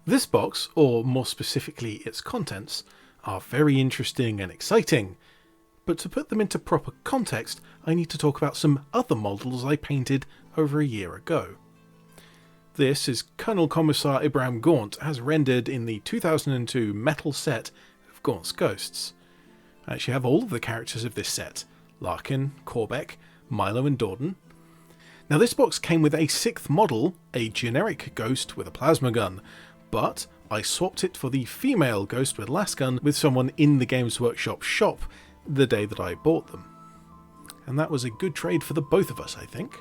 This box, or more specifically its contents, are very interesting and exciting, but to put them into proper context, I need to talk about some other models I painted over a year ago. This is Colonel Commissar Ibrahim Gaunt as rendered in the 2002 metal set of Gaunt's Ghosts. I actually have all of the characters of this set: Larkin, Corbeck, Milo and Dorden. Now this box came with a 6th model, a generic ghost with a plasma gun, but I swapped it for the female ghost with lasgun with someone in the Games Workshop shop the day that I bought them. And that was a good trade for the both of us, I think.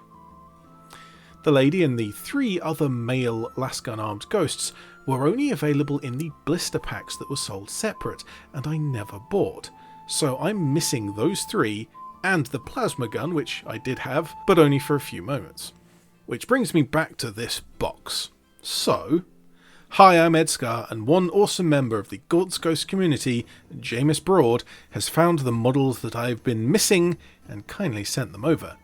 The lady and the 3 other male lasgun armed ghosts were only available in the blister packs that were sold separate, and I never bought. So I'm missing those 3 and the plasma gun, which I did have, but only for a few moments. Which brings me back to this box. So, hi, I'm ED-SKaR, and one awesome member of the Gaunt's Ghost community, Jameis Broad, has found the models that I've been missing and kindly sent them over.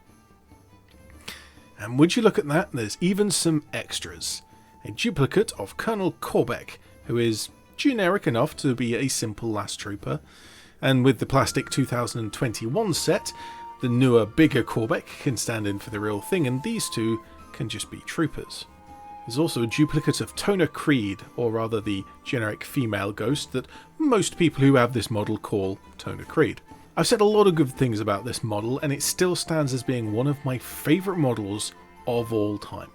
And would you look at that, there's even some extras. A duplicate of Colonel Corbeck, who is generic enough to be a simple last trooper, and with the plastic 2021 set, the newer, bigger Corbeck can stand in for the real thing, and these two can just be troopers. There's also a duplicate of Tona Creed, or rather the generic female ghost that most people who have this model call Tona Creed. I've said a lot of good things about this model, and it still stands as being one of my favourite models of all time.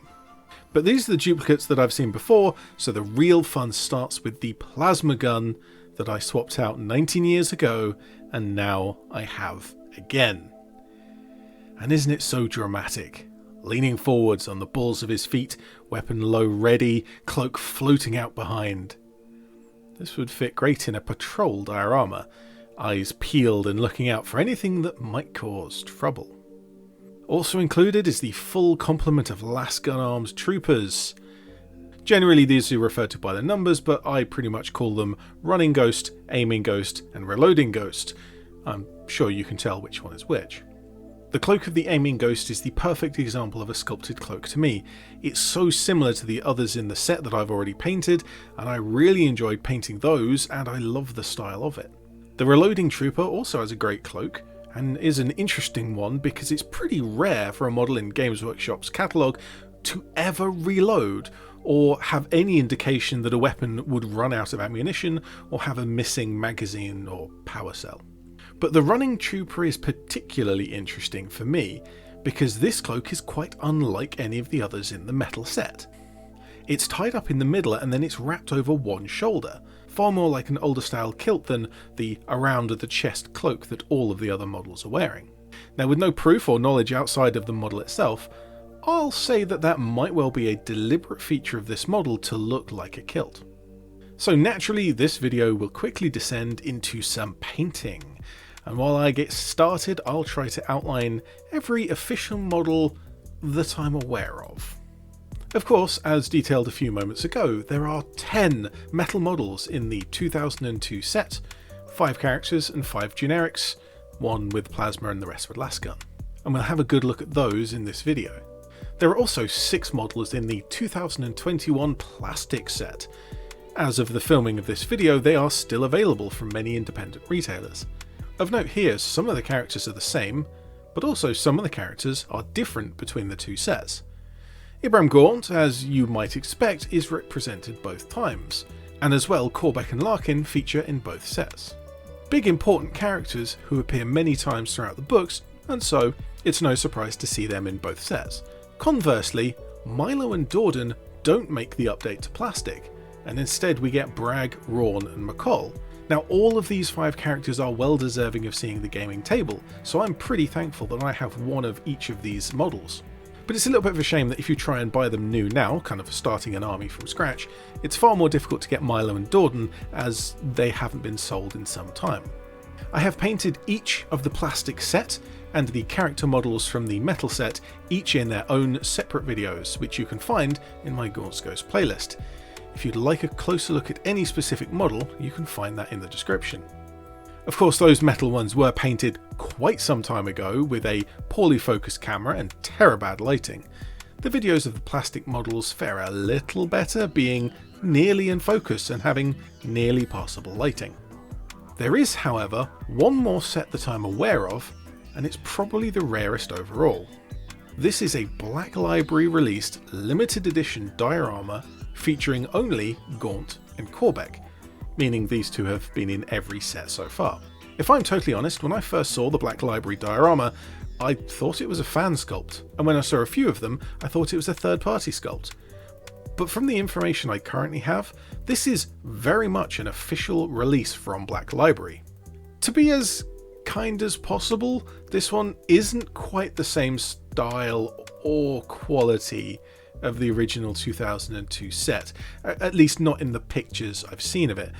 But these are the duplicates that I've seen before, so the real fun starts with the plasma gun that I swapped out 19 years ago, and now I have again. And isn't it so dramatic? Leaning forwards on the balls of his feet, weapon low ready, cloak floating out behind. This would fit great in a patrol diorama, eyes peeled and looking out for anything that might cause trouble. Also included is the full complement of lasgun armed troopers. Generally these are referred to by the numbers, but I pretty much call them Running Ghost, Aiming Ghost and Reloading Ghost. I'm sure you can tell which one is which. The cloak of the Aiming Ghost is the perfect example of a sculpted cloak to me. It's so similar to the others in the set that I've already painted, and I really enjoyed painting those, and I love the style of it. The Reloading Trooper also has a great cloak, and is an interesting one because it's pretty rare for a model in Games Workshop's catalogue to ever reload, or have any indication that a weapon would run out of ammunition or have a missing magazine or power cell. But the Running Trooper is particularly interesting for me because this cloak is quite unlike any of the others in the metal set. It's tied up in the middle and then it's wrapped over one shoulder, far more like an older style kilt than the around the chest cloak that all of the other models are wearing. Now, with no proof or knowledge outside of the model itself, I'll say that that might well be a deliberate feature of this model to look like a kilt. So naturally this video will quickly descend into some painting, and while I get started I'll try to outline every official model that I'm aware of. Of course, as detailed a few moments ago, there are 10 metal models in the 2002 set, 5 characters and 5 generics, 1 with plasma and the rest with lasgun. And we'll have a good look at those in this video. There are also 6 models in the 2021 plastic set. As of the filming of this video, they are still available from many independent retailers. Of note here, some of the characters are the same, but also some of the characters are different between the two sets. Ibrahim Gaunt, as you might expect, is represented both times, and as well Corbeck and Larkin feature in both sets. Big important characters who appear many times throughout the books, and so it's no surprise to see them in both sets. Conversely, Milo and Dorden don't make the update to plastic, and instead we get Bragg, Rawn and McCall. Now all of these 5 characters are well deserving of seeing the gaming table, so I'm pretty thankful that I have one of each of these models. But it's a little bit of a shame that if you try and buy them new now, kind of starting an army from scratch, it's far more difficult to get Milo and Dorden as they haven't been sold in some time. I have painted each of the plastic set and the character models from the metal set, each in their own separate videos, which you can find in my Gaunt's Ghost playlist. If you'd like a closer look at any specific model, you can find that in the description. Of course, those metal ones were painted quite some time ago with a poorly focused camera and terrible lighting. The videos of the plastic models fare a little better, being nearly in focus and having nearly passable lighting. There is, however, one more set that I'm aware of, and it's probably the rarest overall. This is a Black Library released limited edition diorama featuring only Gaunt and Corbeck, meaning these two have been in every set so far. If I'm totally honest, when I first saw the Black Library diorama, I thought it was a fan sculpt, and when I saw a few of them, I thought it was a third-party sculpt. But from the information I currently have, this is very much an official release from Black Library. To be as kind as possible, this one isn't quite the same style or quality of the original 2002 set, at least not in the pictures I've seen of it.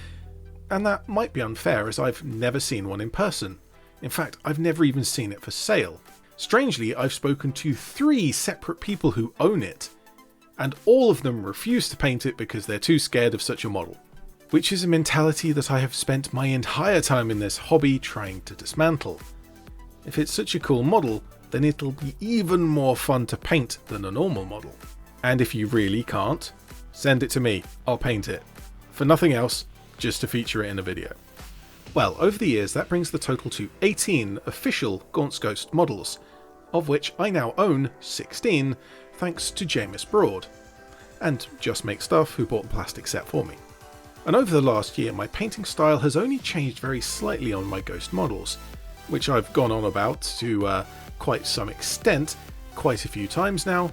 And that might be unfair, as I've never seen one in person. In fact, I've never even seen it for sale. Strangely, I've spoken to 3 separate people who own it, and all of them refuse to paint it because they're too scared of such a model. Which is a mentality that I have spent my entire time in this hobby trying to dismantle. If it's such a cool model, then it'll be even more fun to paint than a normal model. And if you really can't, send it to me, I'll paint it. For nothing else, just to feature it in a video. Well, over the years that brings the total to 18 official Gaunt's Ghost models, of which I now own 16 thanks to James Broad, and Just Make Stuff, who bought the plastic set for me. And over the last year my painting style has only changed very slightly on my Ghost models, which I've gone on about to quite some extent quite a few times now,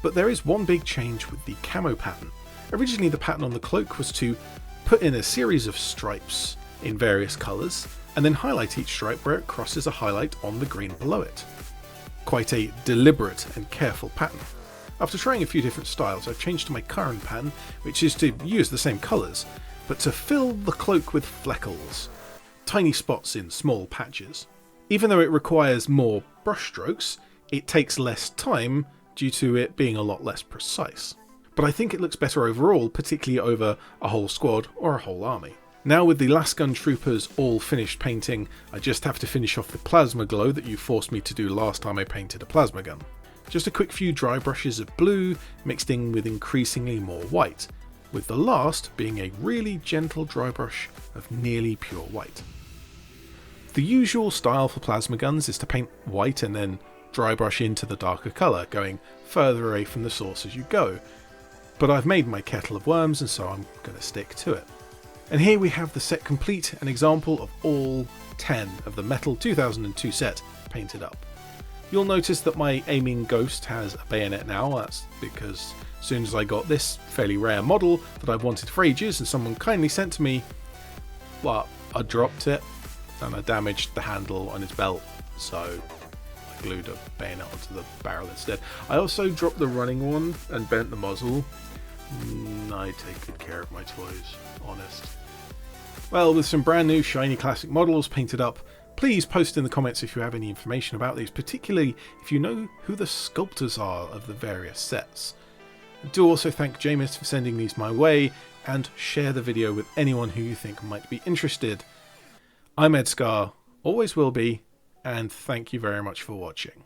but there is one big change with the camo pattern. Originally the pattern on the cloak was to put in a series of stripes in various colours, and then highlight each stripe where it crosses a highlight on the green below it. Quite a deliberate and careful pattern. After trying a few different styles, I've changed to my current pattern, which is to use the same colours, but to fill the cloak with fleckles, tiny spots in small patches. Even though it requires more brushstrokes, it takes less time due to it being a lot less precise. But I think it looks better overall, particularly over a whole squad or a whole army. Now with the Lasgun troopers all finished painting, I just have to finish off the plasma glow that you forced me to do last time I painted a plasma gun. Just a quick few dry brushes of blue mixed in with increasingly more white, with the last being a really gentle dry brush of nearly pure white. The usual style for plasma guns is to paint white and then dry brush into the darker colour, going further away from the source as you go, but I've made my kettle of worms and so I'm going to stick to it. And here we have the set complete, an example of all 10 of the Metal 2002 set painted up. You'll notice that my aiming ghost has a bayonet now. That's because as soon as I got this fairly rare model that I've wanted for ages and someone kindly sent to me, well, I dropped it and I damaged the handle on his belt, so I glued a bayonet onto the barrel instead. I also dropped the running one and bent the muzzle. I take good care of my toys, honest. Well, with some brand new shiny classic models painted up, please post in the comments if you have any information about these, particularly if you know who the sculptors are of the various sets. Do also thank James for sending these my way, and share the video with anyone who you think might be interested. I'm ED-SKaR, always will be, and thank you very much for watching.